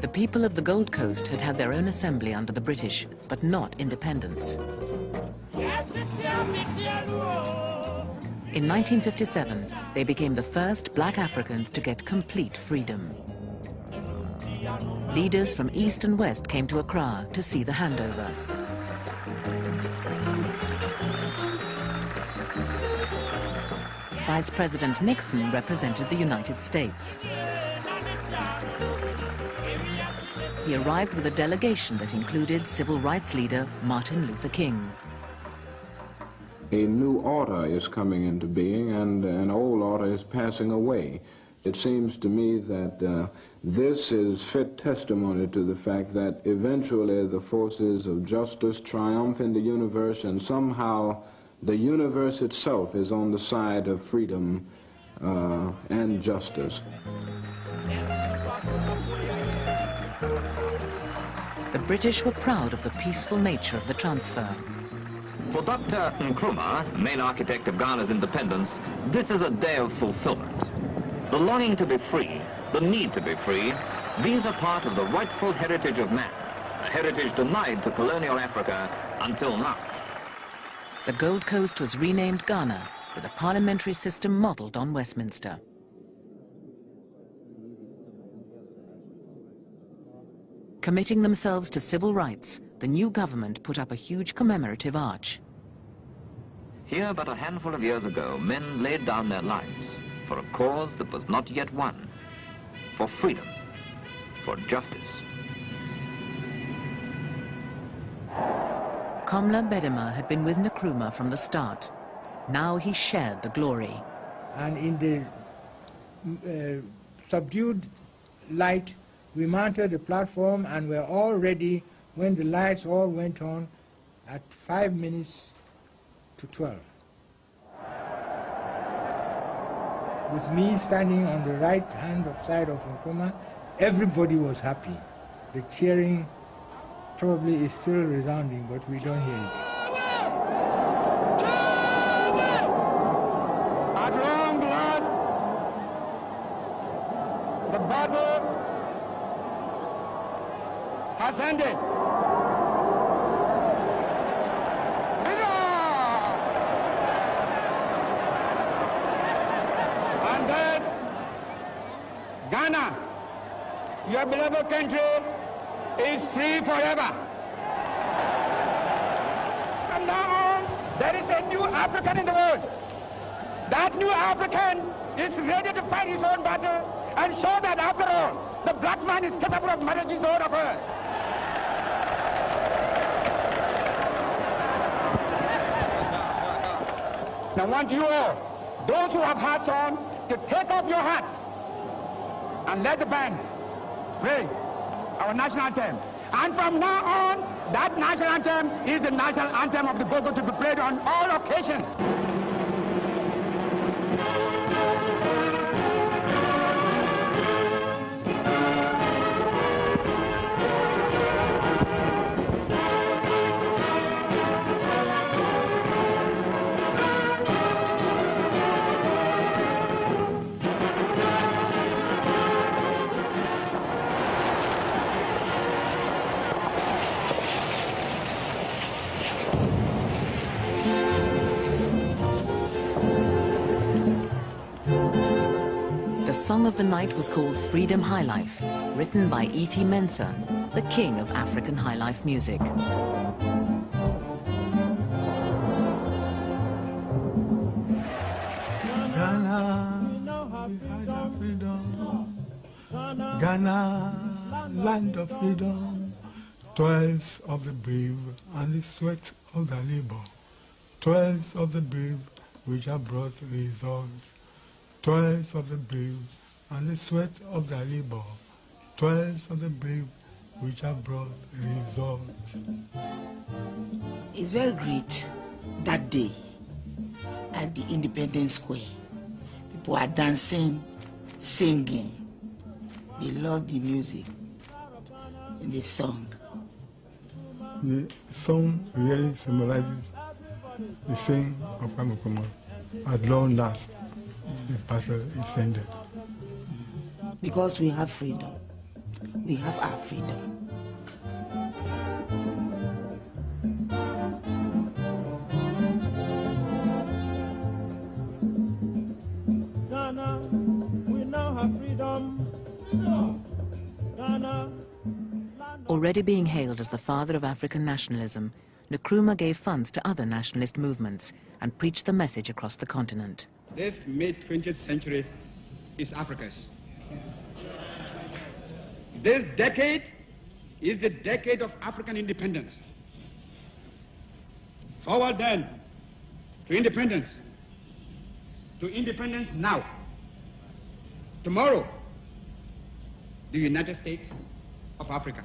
The people of the Gold Coast had had their own assembly under the British, but not independence. In 1957, they became the first black Africans to get complete freedom. Leaders from East and West came to Accra to see the handover. Vice President Nixon represented the United States. He arrived with a delegation that included civil rights leader Martin Luther King. A new order is coming into being, and an old order is passing away. It seems to me that this is fit testimony to the fact that eventually the forces of justice triumph in the universe, and somehow the universe itself is on the side of freedom and justice. The British were proud of the peaceful nature of the transfer. For Dr. Nkrumah, main architect of Ghana's independence, this is a day of fulfillment. The longing to be free, the need to be free, these are part of the rightful heritage of man, a heritage denied to colonial Africa until now. The Gold Coast was renamed Ghana, with a parliamentary system modelled on Westminster. Committing themselves to civil rights, the new government put up a huge commemorative arch. Here, but a handful of years ago, men laid down their lives for a cause that was not yet won, for freedom, for justice. Komla Bedema had been with Nkrumah from the start. Now he shared the glory. And in the subdued light, we mounted the platform and were all ready when the lights all went on at 5 minutes to 12. With me standing on the right hand side of Nkrumah, everybody was happy. The cheering probably is still resounding, but we don't hear it. At long last, the battle has ended. And thus, Ghana, your beloved country, is free forever. From now on, there is a new African in the world. That new African is ready to fight his own battle and show that after all, the black man is capable of managing his own affairs. Now I want you all, those who have hats on, to take off your hats and let the band play our national anthem. And from now on, that national anthem is the national anthem of the Gogo to be played on all occasions. The song of the night was called Freedom Highlife, written by E.T. Mensah, the king of African highlife music. Ghana, land of freedom, toils of the brave and the sweat of the labor, toils of the brave which have brought results, toils of the brave and the sweat of the labor, toils of the brave which have brought results. It's very great that day at the Independence Square. People are dancing, singing. They love the music and the song. The song really symbolizes the saying of Nkrumah, at long last, the battle is ended. Because we have freedom. we have our freedom. Ghana, we now have freedom. Ghana. Already being hailed as the father of African nationalism, Nkrumah gave funds to other nationalist movements and preached the message across the continent. This mid-20th century is Africa's. This decade is the decade of African independence. Forward then to independence. To independence now. Tomorrow, the United States of Africa.